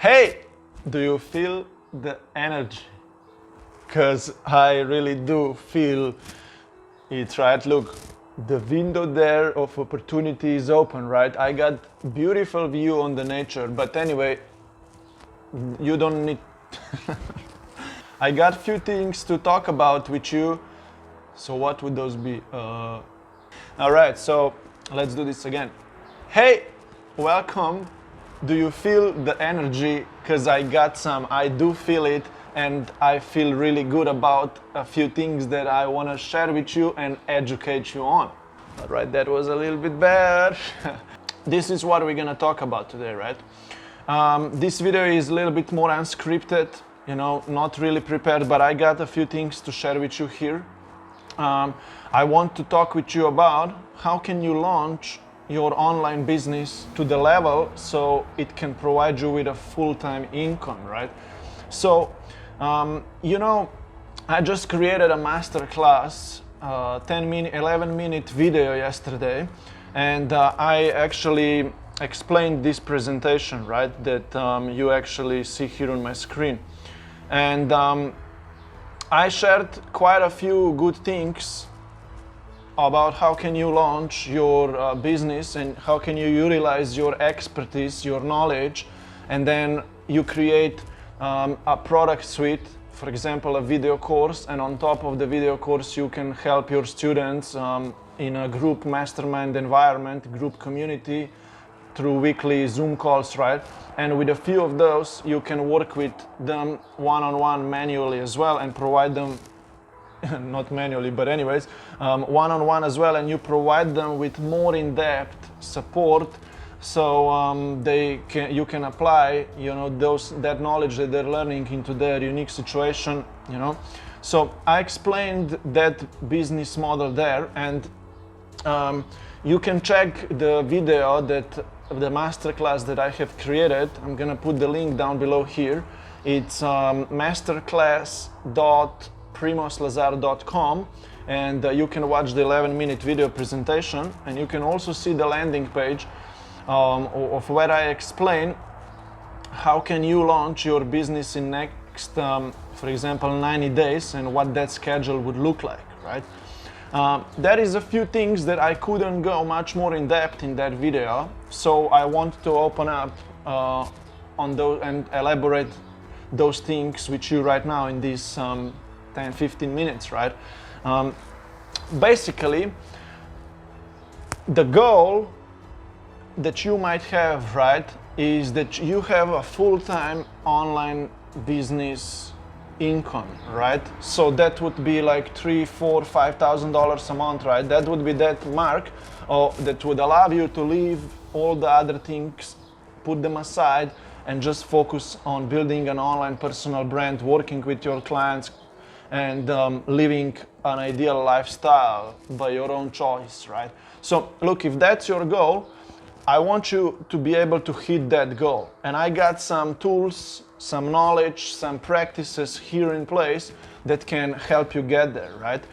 Hey, do you feel the energy? Because I really do feel it, right? Look, the window there of opportunity is open, right? I got beautiful view on the nature, but anyway, you don't need... I got few things to talk about with you. So what would those be? All right, so let's do this again. Hey, welcome. Do you feel the energy? Because I got some, I do feel it, and I feel really good about a few things that I want to share with you and educate you on. All right, that was a little bit bad. This is what we're gonna talk about today, right? This video is a little bit more unscripted, you know, not really prepared, but I got a few things to share with you here. I want to talk with you about how can you launch your online business to the level so it can provide you with a full-time income, right? So, you know, I just created a masterclass, 11-minute video yesterday, and I actually explained this presentation, right, that you actually see here on my screen. And I shared quite a few good things about how can you launch your business and how can you utilize your expertise, your knowledge, and then you create a product suite, for example, a video course, and on top of the video course you can help your students in a group mastermind environment, group community, through weekly Zoom calls, right? And with a few of those, you can work with them one-on-one manually as well and provide them, not manually, but anyways, one-on-one as well, and you provide them with more in-depth support so you can apply, you know, that knowledge that they're learning into their unique situation, you know. So I explained that business model there, and you can check the video the masterclass that I have created. I'm gonna put the link down below here. It's masterclass.primoslazar.com, and you can watch the 11-minute video presentation, and you can also see the landing page of where I explain how can you launch your business in next, for example, 90 days and what that schedule would look like, right? There is a few things that I couldn't go much more in depth in that video, so I want to open up on those and elaborate those things with you right now in these 10-15 minutes, right? Basically, the goal that you might have, right, is that you have a full-time online business income, right? So that would be like $3,000, $4,000, $5,000 a month, right? That would be that mark that would allow you to leave all the other things, put them aside, and just focus on building an online personal brand, working with your clients, and living an ideal lifestyle by your own choice, right? So look, if that's your goal, I want you to be able to hit that goal. And I got some tools, some knowledge, some practices here in place that can help you get there, right?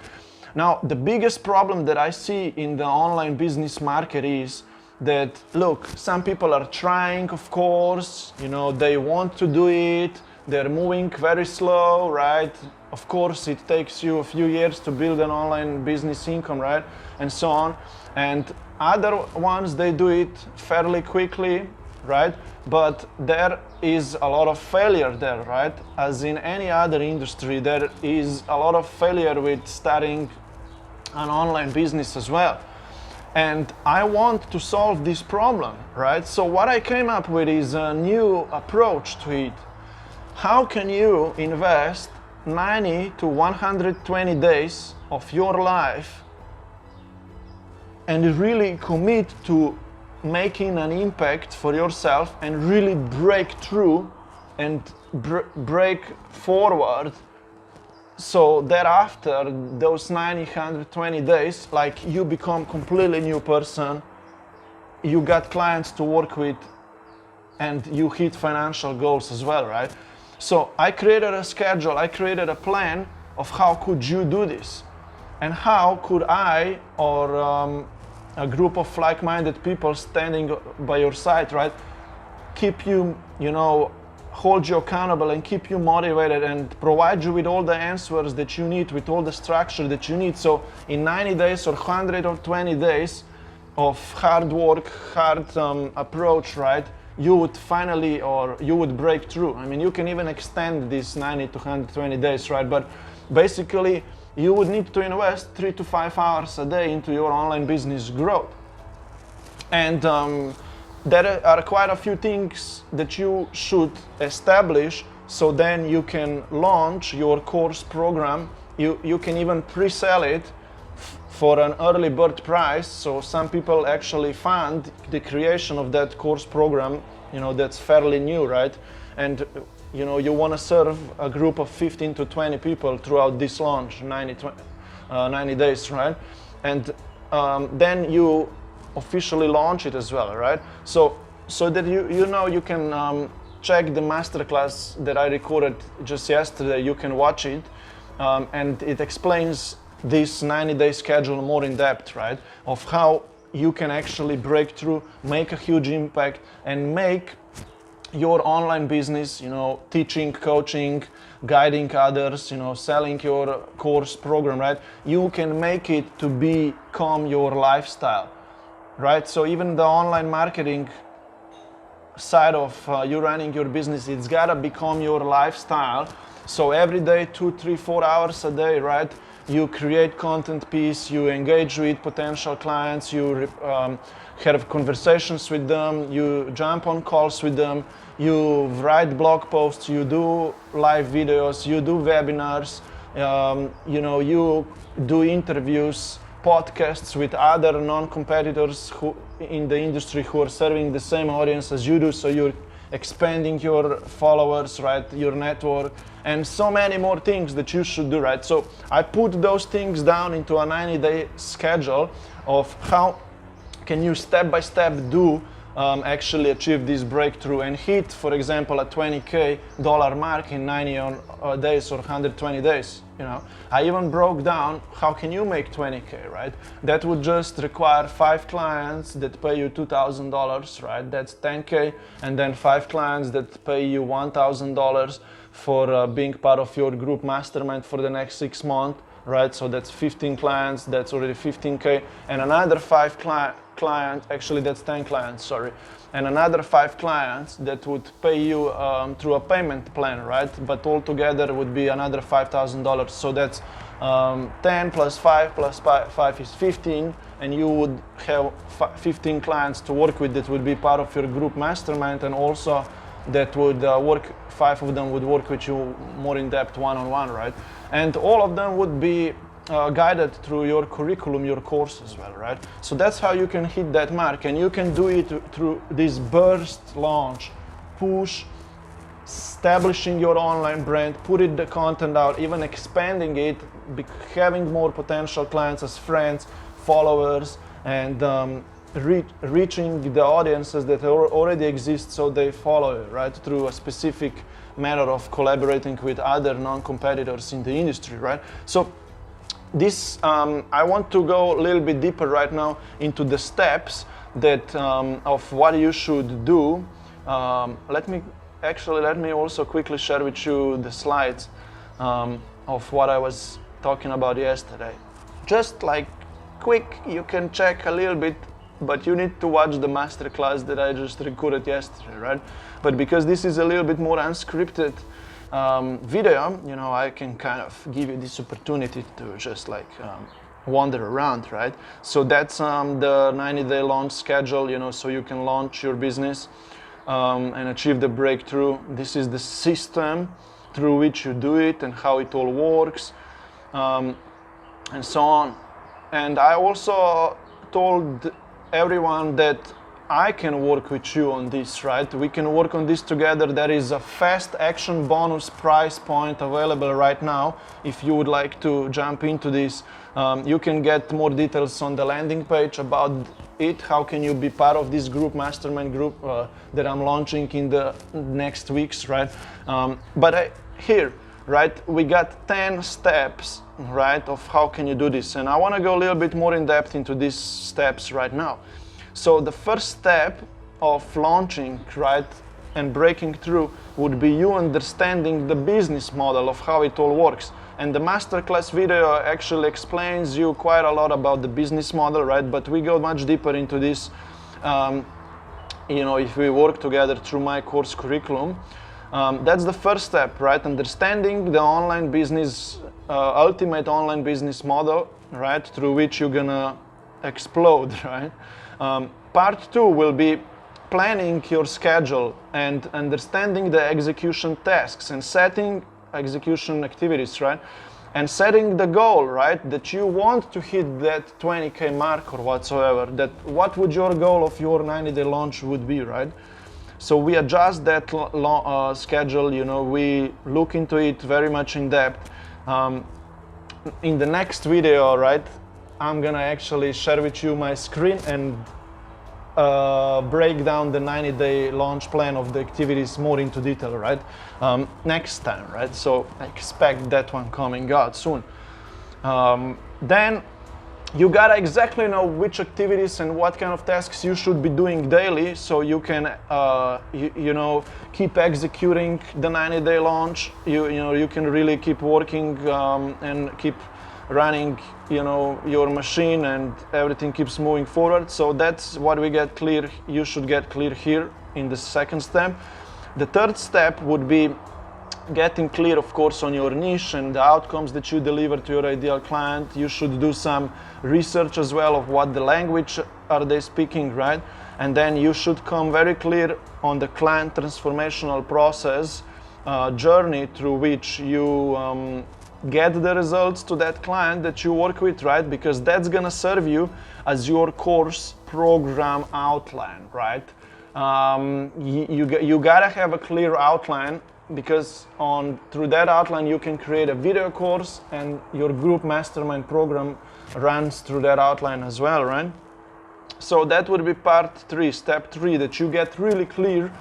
Now, the biggest problem that I see in the online business market is that, look, some people are trying, of course, you know, they want to do it, they're moving very slow, right? Of course, it takes you a few years to build an online business income, right? And so on. And other ones, they do it fairly quickly, right? But there is a lot of failure there, right? As in any other industry, there is a lot of failure with starting an online business as well. And I want to solve this problem, right? So what I came up with is a new approach to it. How can you invest 90 to 120 days of your life and really commit to making an impact for yourself and really break through and break forward, so thereafter those 120 days, like, you become completely new person, you got clients to work with, and you hit financial goals as well, right? So I created a schedule, I created a plan of how could you do this, and how could I or a group of like-minded people standing by your side, right, keep you, you know, hold you accountable and keep you motivated and provide you with all the answers that you need, with all the structure that you need. So in 90 days or 120 days of hard work, hard approach, right, you would finally, or you would break through. I mean, you can even extend this 90 to 120 days, right? But basically, you would need to invest 3 to 5 hours a day into your online business growth. And there are quite a few things that you should establish, so then you can launch your course program. You can even pre-sell it for an early bird price. So some people actually fund the creation of that course program, you know, that's fairly new, right? And you know, you want to serve a group of 15 to 20 people throughout this launch, 90 days, right? And then you officially launch it as well, right? So that you know, you can check the masterclass that I recorded just yesterday. You can watch it, and it explains this 90-day schedule more in depth, right? Of how you can actually break through, make a huge impact, and make your online business, you know, teaching, coaching, guiding others, you know, selling your course program, right? You can make it to become your lifestyle, right? So even the online marketing side of you running your business, it's gotta become your lifestyle. So every day, 2, 3, 4 hours a day, right? You create content piece, you engage with potential clients, you have conversations with them, you jump on calls with them, you write blog posts, you do live videos, you do webinars, you know, you do interviews, podcasts with other non-competitors who in the industry who are serving the same audience as you do. So you're expanding your followers, right, your network, and so many more things that you should do, right? So I put those things down into a 90-day schedule of how can you step by step do actually achieve this breakthrough and hit, for example, a $20K mark in 90 days or 120 days. You know, I even broke down how can you make 20K, right? That would just require 5 clients that pay you $2,000, right? That's 10K, and then 5 clients that pay you $1,000 for being part of your group mastermind for the next 6 months, right? So that's 15 clients, that's already 15K, and another 5 clients, actually that's 10 clients, sorry, and another 5 clients that would pay you through a payment plan, right? But altogether would be another $5,000. So that's 10 plus 5 plus 5 is 15, and you would have 15 clients to work with that would be part of your group mastermind, and also that would work, 5 of them would work with you more in depth one-on-one, right? And all of them would be guided through your curriculum, your course as well, right? So that's how you can hit that mark, and you can do it through this burst launch, push, establishing your online brand, putting the content out, even expanding it, having more potential clients as friends, followers, and reaching the audiences that already exist so they follow you, right? Through a specific matter of collaborating with other non-competitors in the industry, right? So this, I want to go a little bit deeper right now into the steps that of what you should do. Let me also quickly share with you the slides of what I was talking about yesterday. Just like quick, you can check a little bit, but you need to watch the masterclass that I just recorded yesterday, right? But because this is a little bit more unscripted video, you know, I can kind of give you this opportunity to just like wander around, right? So that's the 90-day launch schedule, you know, so you can launch your business and achieve the breakthrough. This is the system through which you do it and how it all works, and so on. And I also told everyone that I can work with you on this, right? We can work on this together. There is a fast action bonus price point available right now. If you would like to jump into this, you can get more details on the landing page about it. How can you be part of this group, mastermind group that I'm launching in the next weeks, right? Here, right, we got 10 steps, right, of how can you do this. And I want to go a little bit more in depth into these steps right now. So the first step of launching, right, and breaking through would be you understanding the business model of how it all works. And the masterclass video actually explains you quite a lot about the business model, right? But we go much deeper into this, if we work together through my course curriculum. That's the first step, right? Understanding the online business, ultimate online business model, right? Through which you're gonna explode, right? Part 2 will be planning your schedule and understanding the execution tasks and setting execution activities, right? And setting the goal, right? That you want to hit that 20K mark or whatsoever, that what would your goal of your 90-day launch would be, right? So we adjust that schedule, we look into it very much in depth. In the next video, right, I'm gonna actually share with you my screen and break down the 90-day launch plan of the activities more into detail, right? Next time, right? So expect that one coming out soon. Then you gotta exactly know which activities and what kind of tasks you should be doing daily, so you can, keep executing the 90-day launch. You can really keep working and keep running, your machine, and everything keeps moving forward. So that's what we get clear. You should get clear here in the second step. The third step would be getting clear, of course, on your niche and the outcomes that you deliver to your ideal client. You should do some research as well of what the language are they speaking, right? And then you should come very clear on the client transformational process journey through which you get the results to that client that you work with, right? Because that's gonna serve you as your course program outline, right? You gotta have a clear outline, because through that outline you can create a video course, and your group mastermind program runs through that outline as well, right? So that would be part 3, step 3, that you get really clear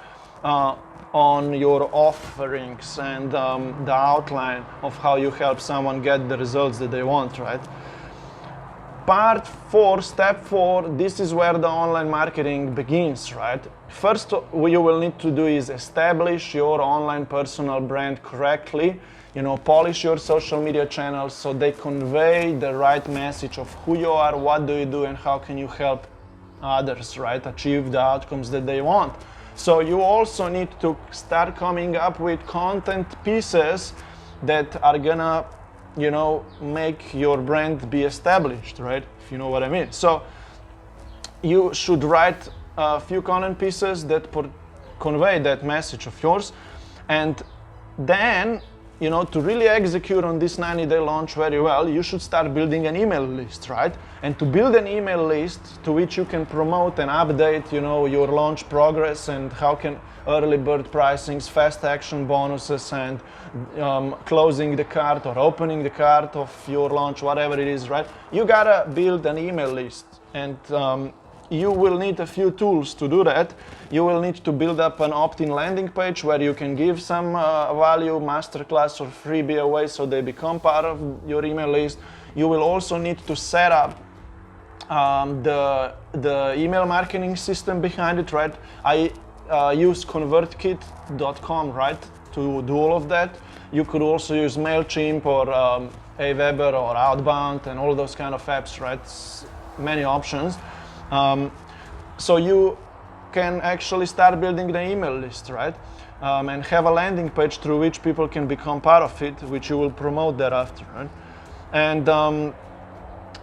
on your offerings and the outline of how you help someone get the results that they want, right? Part 4, step 4, this is where the online marketing begins, right? First, what you will need to do is establish your online personal brand correctly, polish your social media channels so they convey the right message of who you are, what do you do, and how can you help others, right, achieve the outcomes that they want. So you also need to start coming up with content pieces that are gonna, make your brand be established, right? If you know what I mean. So you should write a few content pieces that convey that message of yours. And then, to really execute on this 90-day launch very well, you should start building an email list, right? And to build an email list to which you can promote and update, your launch progress, and how can early bird pricings, fast action bonuses, and closing the cart or opening the cart of your launch, whatever it is, right? You gotta build an email list, and you will need a few tools to do that. You will need to build up an opt-in landing page where you can give some value, masterclass or freebie away, so they become part of your email list. You will also need to set up the email marketing system behind it, right? I use convertkit.com, right, to do all of that. You could also use MailChimp or Aweber or Outbound and all those kind of apps, right? Many options. So you can actually start building the email list, right? And have a landing page through which people can become part of it, which you will promote thereafter, right? And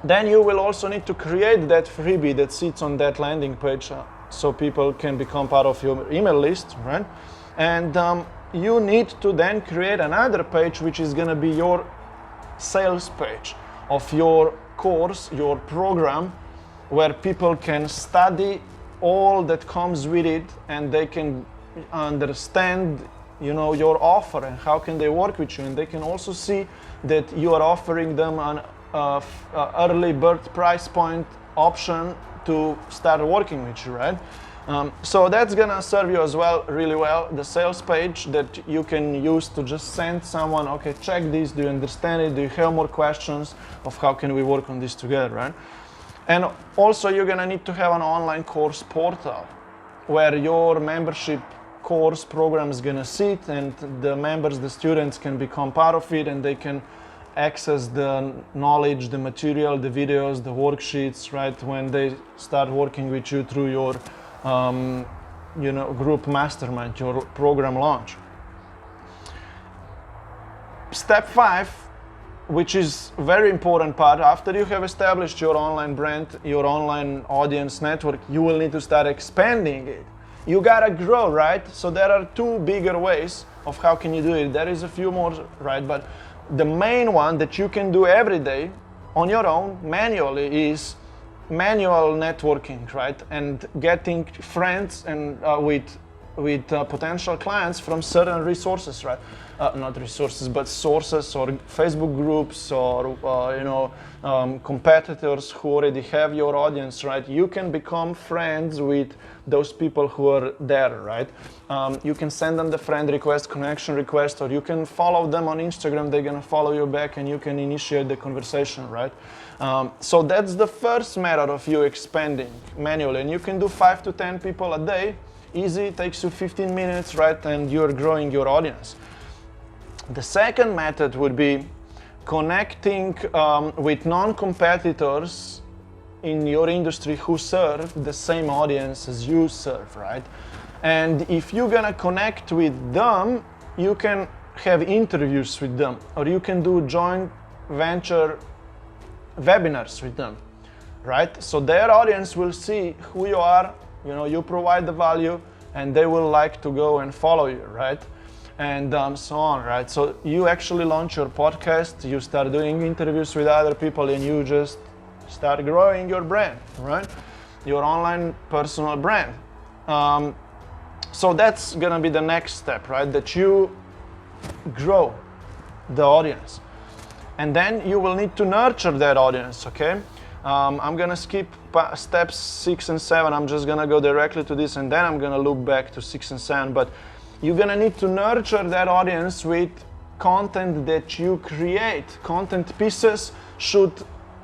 then you will also need to create that freebie that sits on that landing page so people can become part of your email list, right? And you need to then create another page which is gonna be your sales page of your course, your program, where people can study all that comes with it, and they can understand, your offer and how can they work with you, and they can also see that you are offering them an early bird price point option to start working with you, right? So that's gonna serve you as well, really well, the sales page that you can use to just send someone, okay, check this, do you understand it, do you have more questions of how can we work on this together, right? And also you're gonna need to have an online course portal where your membership course program is gonna sit, and the members, the students can become part of it, and they can access the knowledge, the material, the videos, the worksheets, right, when they start working with you through your group mastermind, your program launch. Step 5, which is very important part, after you have established your online brand, your online audience network, you will need to start expanding it. You gotta grow, right? So there are 2 bigger ways of how can you do it. There is a few more, right? But the main one that you can do every day on your own manually is manual networking, right? And getting friends and with potential clients from certain resources, right? Not resources, but sources or Facebook groups or competitors who already have your audience, right? You can become friends with those people who are there, right? You can send them the friend request, connection request, or you can follow them on Instagram. They're gonna follow you back, and you can initiate the conversation, right? So that's the first method of you expanding manually, and you can do 5 to 10 people a day. Easy, it takes you 15 minutes, right? And you're growing your audience. The second method would be connecting with non-competitors in your industry who serve the same audience as you serve, right? And if you're gonna connect with them, you can have interviews with them, or you can do joint venture webinars with them, right? So their audience will see who you are, you provide the value, and they will like to go and follow you, right? And so on, right? So you actually launch your podcast, you start doing interviews with other people, and you just start growing your brand, right? Your online personal brand. So that's gonna be the next step, right? That you grow the audience. And then you will need to nurture that audience, okay? I'm gonna skip steps 6 and 7. I'm just gonna go directly to this, and then I'm gonna loop back to 6 and 7. But you're gonna need to nurture that audience with content that you create. Content pieces should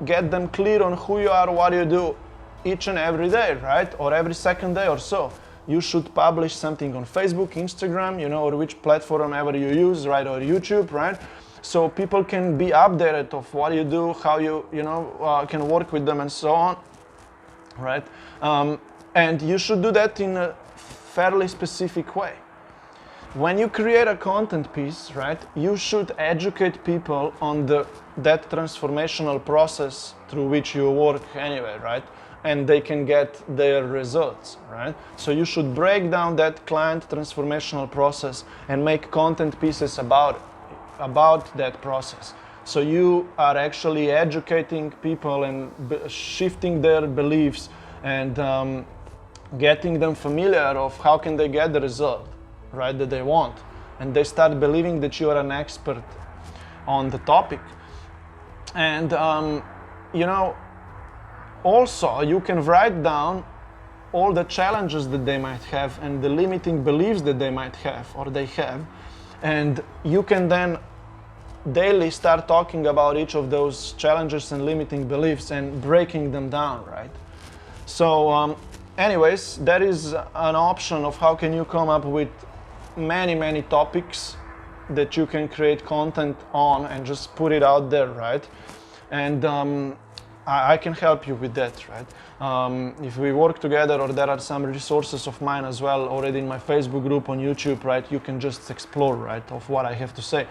get them clear on who you are, what you do each and every day, right? Or every second day or so. You should publish something on Facebook, Instagram, or which platform ever you use, right? Or YouTube, right? So people can be updated of what you do, how you can work with them, and so on, right? And you should do that in a fairly specific way. When you create a content piece, right, you should educate people on that transformational process through which you work anyway, right? And they can get their results, right? So you should break down that client transformational process and make content pieces about that process. So you are actually educating people and shifting their beliefs and getting them familiar of how can they get the result, right, that they want. And they start believing that you are an expert on the topic. And also you can write down all the challenges that they might have and the limiting beliefs that they might have or they have, and you can then daily start talking about each of those challenges and limiting beliefs and breaking them down, right? So anyways, that is an option of how can you come up with many topics that you can create content on and just put it out there, right? And I can help you with that, right? If we work together, or there are some resources of mine as well already in my Facebook group on YouTube, right? You can just explore, right, of what I have to say.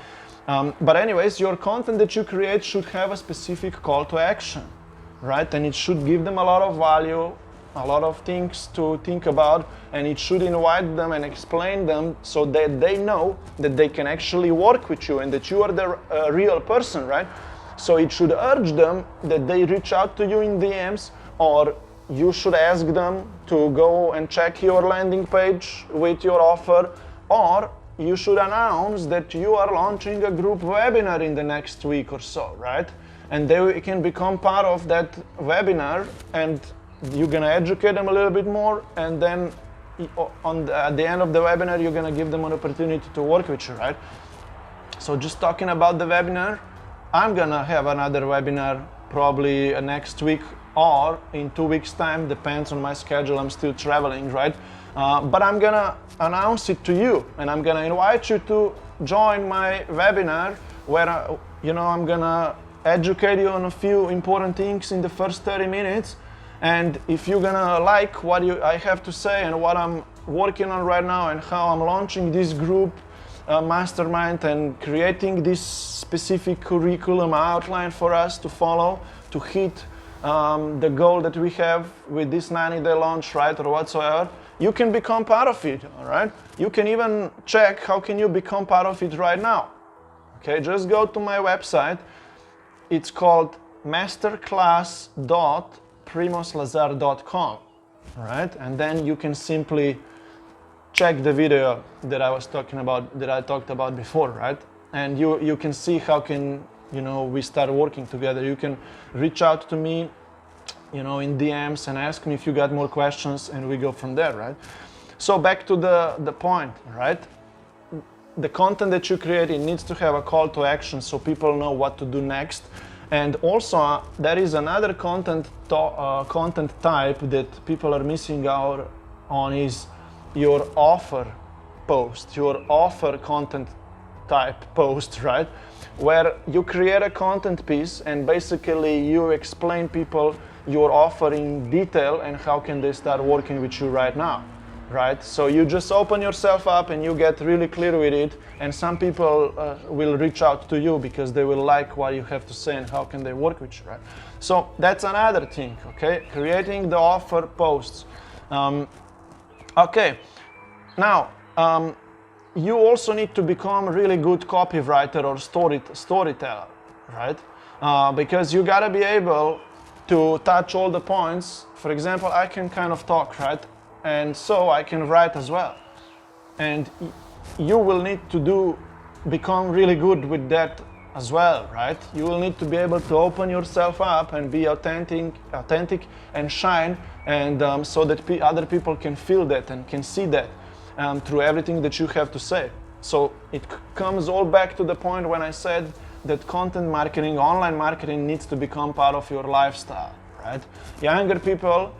But anyways, your content that you create should have a specific call to action, right? And it should give them a lot of value, a lot of things to think about, and it should invite them and explain them so that they know that they can actually work with you and that you are the real person, right? So it should urge them that they reach out to you in DMs, or you should ask them to go and check your landing page with your offer, or you should announce that you are launching a group webinar in the next week or so, right? And they can become part of that webinar, and you're gonna educate them a little bit more, and then at the end of the webinar, you're gonna give them an opportunity to work with you, right? So just talking about the webinar, I'm gonna have another webinar probably next week or in 2 weeks' time, depends on my schedule. I'm still traveling, right? but I'm gonna announce it to you, and I'm gonna invite you to join my webinar where I'm gonna educate you on a few important things in the first 30 minutes. And if you're gonna like what I have to say and what I'm working on right now and how I'm launching this group mastermind and creating this specific curriculum outline for us to follow to hit the goal that we have with this 90-day launch, right, or whatsoever, you can become part of it, all right? You can even check how can you become part of it right now. Okay, just go to my website. It's called masterclass.primoslazar.com, right? And then you can simply check the video that I was talking about, that I talked about before, right? And you can see how can we start working together. You can reach out to me, in DMs and ask me if you got more questions, and we go from there, right? So back to the point, right? The content that you create, it needs to have a call to action so people know what to do next. And also, there is another content type that people are missing out on is your offer post, your offer content type post, right? Where you create a content piece and basically you explain people your offer in detail and how can they start working with you right now, right? So you just open yourself up and you get really clear with it, and some people will reach out to you because they will like what you have to say and how can they work with you, right? So that's another thing, okay? Creating the offer posts. Okay, now you also need to become a really good copywriter or storyteller, right? Because you gotta be able to touch all the points. For example, I can kind of talk, right? And so I can write as well. And you will need to become really good with that as well, right? You will need to be able to open yourself up and be authentic and shine, and so that other people can feel that and can see that through everything that you have to say. So it comes all back to the point when I said that content marketing, online marketing needs to become part of your lifestyle, right? Younger people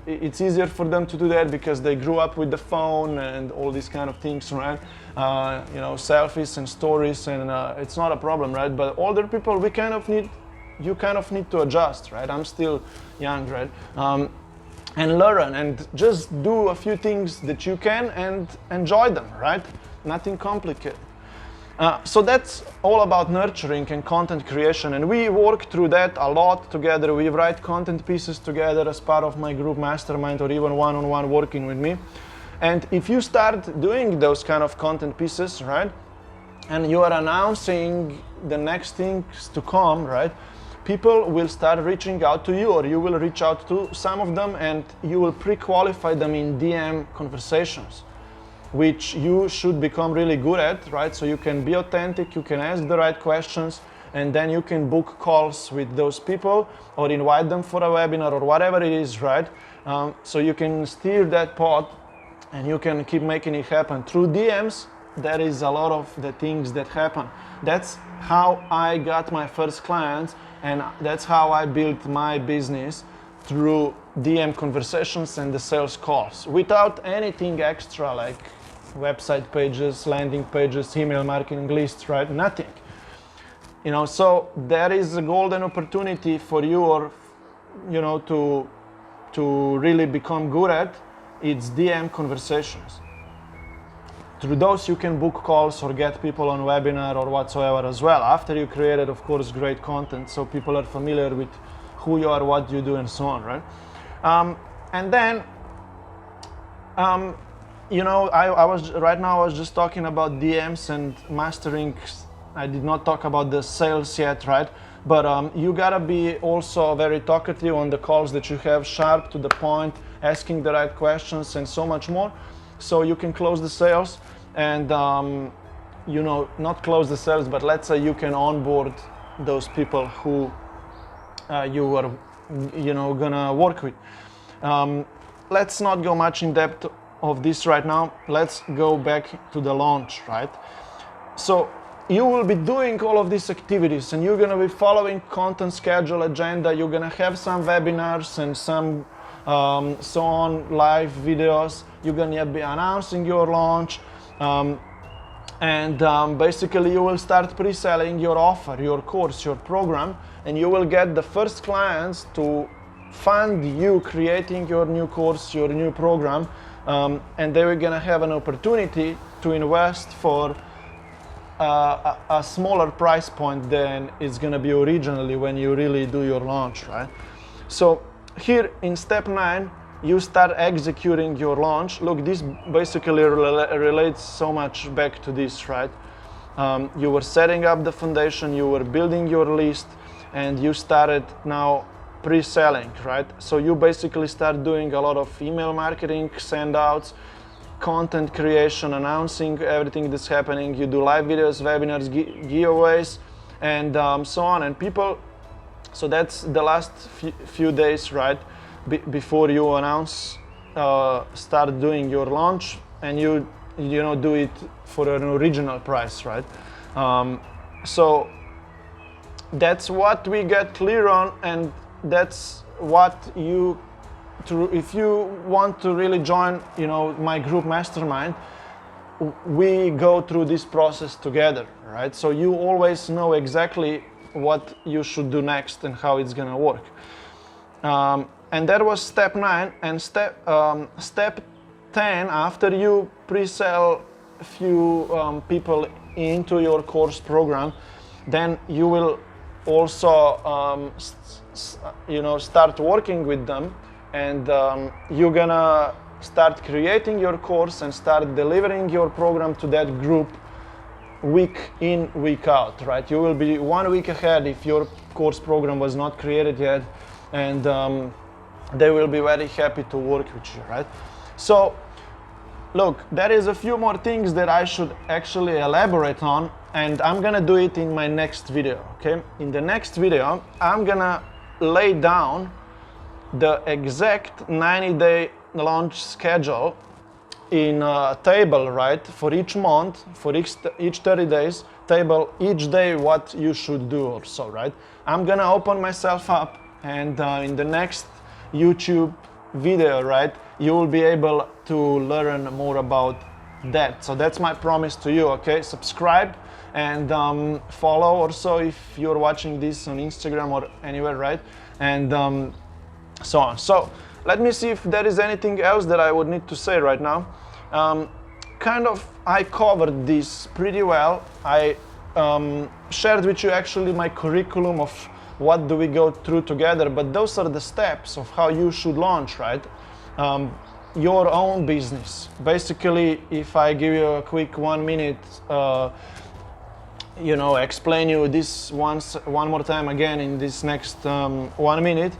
it's easier for them to do that because they grew up with the phone and all these kind of things, right? Selfies and stories, and it's not a problem, right? But older people, you kind of need to adjust, right? I'm still young, right? And learn and just do a few things that you can and enjoy them, right? Nothing complicated. So that's all about nurturing and content creation, and we work through that a lot together. We write content pieces together as part of my group mastermind or even one-on-one working with me. And if you start doing those kind of content pieces, right, and you are announcing the next things to come, right, people will start reaching out to you, or you will reach out to some of them, and you will pre-qualify them in DM conversations, which you should become really good at, right? So you can be authentic, you can ask the right questions, and then you can book calls with those people or invite them for a webinar or whatever it is, right? So you can steer that pot and you can keep making it happen. Through DMs, there is a lot of the things that happen. That's how I got my first clients, and that's how I built my business, through DM conversations and the sales calls, without anything extra like website pages, landing pages, email marketing lists, right? Nothing. So there is a golden opportunity for you, or to really become good at. It's DM conversations. Through those you can book calls or get people on webinar or whatsoever as well, after you created, of course, great content so people are familiar with who you are, what you do, and so on, right? And then I was just talking about DMs and mastering. I did not talk about the sales yet, right? But you gotta be also very talkative on the calls that you have, sharp to the point, asking the right questions, and so much more, so you can close the sales. And not close the sales, but let's say you can onboard those people who you are gonna work with. Let's not go much in depth of this right now. Let's go back to the launch, right? So you will be doing all of these activities, and you're gonna be following content schedule, agenda. You're gonna have some webinars and some so on, live videos, you're gonna be announcing your launch, and basically you will start pre-selling your offer, your course, your program, and you will get the first clients to fund you creating your new course, your new program, and they were gonna have an opportunity to invest for a smaller price point than it's gonna be originally when you really do your launch, right? So here in step 9, you start executing your launch. Look, this basically relates so much back to this, right? You were setting up the foundation, you were building your list, and you started now pre-selling, right? So you basically start doing a lot of email marketing, send outs, content creation, announcing everything that's happening. You do live videos, webinars, giveaways, and so on. And people, so that's the last few days, right? Before you announce, start doing your launch, and you know, do it for an original price, right? So that's what we get clear on, and that's what you, if you want to really join, you know, my group Mastermind, we go through this process together, right? So you always know exactly what you should do next and how it's gonna work. And that was step 9. And step 10, after you pre-sell a few people into your course program, then you will also you know, start working with them, and you're gonna start creating your course and start delivering your program to that group week in, week out, right? You will be 1 week ahead if your course program was not created yet, and they will be very happy to work with you, right? So look, there is a few more things that I should actually elaborate on, and I'm gonna do it in my next video, okay? In the next video, I'm gonna lay down the exact 90-day launch schedule in a table, right? For each month, for each 30 days, table each day what you should do or so, right? I'm gonna open myself up, and in the next YouTube video, right, you will be able to learn more about that. So that's my promise to you, okay? Subscribe and follow also if you're watching this on Instagram or anywhere, right? And so on. So let me see if there is anything else that I would need to say right now. Kind of, I covered this pretty well. I shared with you actually my curriculum of what do we go through together, but those are the steps of how you should launch, right? Your own business. Basically, if I give you a quick 1 minute, you know, explain you this one more time again in this next 1 minute,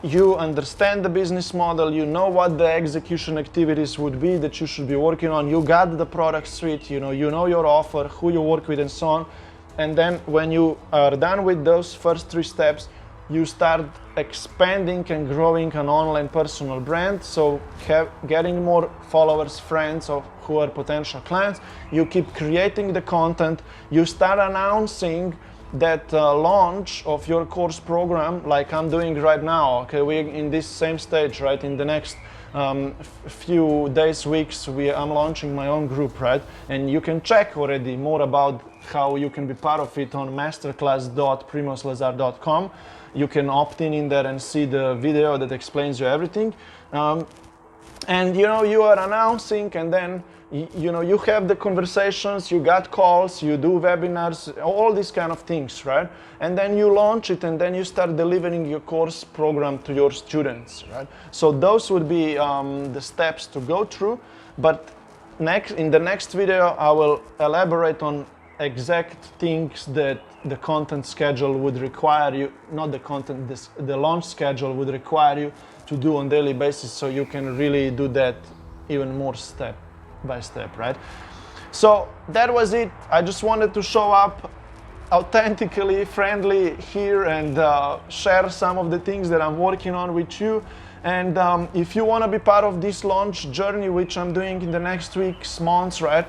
you understand the business model, you know what the execution activities would be that you should be working on, you got the product suite, you know your offer, who you work with, and so on. And then when you are done with those first 3 steps, you start expanding and growing an online personal brand. So getting more followers, friends of who are potential clients. You keep creating the content. You start announcing that launch of your course program, like I'm doing right now. Okay, we're in this same stage, right? In the next few days, weeks, I'm launching my own group, right? And you can check already more about how you can be part of it on masterclass.primoslazar.com. You can opt in there and see the video that explains you everything. And you know, you are announcing, and then you know, you have the conversations, you got calls, you do webinars, all these kind of things, right? And then you launch it, and then you start delivering your course program to your students, right? So those would be the steps to go through. But in the next video, I will elaborate on exact things that the content schedule would require you, not the content, the launch schedule would require you to do on daily basis, so you can really do that even more step by step, right? So that was it. I just wanted to show up authentically, friendly here, and share some of the things that I'm working on with you. And if you want to be part of this launch journey, which I'm doing in the next weeks, months, right?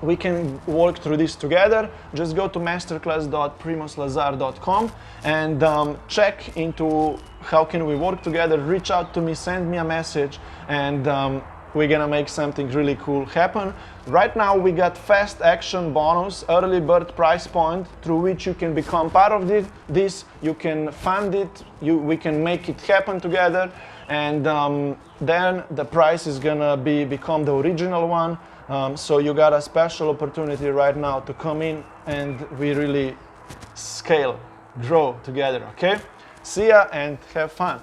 We can work through this together. Just go to masterclass.primoslazar.com and check into how can we work together. Reach out to me, send me a message, and we're gonna make something really cool happen. Right now we got fast action bonus, early bird price point, through which you can become part of this, you can fund it, we can make it happen together, and then the price is gonna become the original one. So you got a special opportunity right now to come in and we really scale, grow together, okay? See ya and have fun.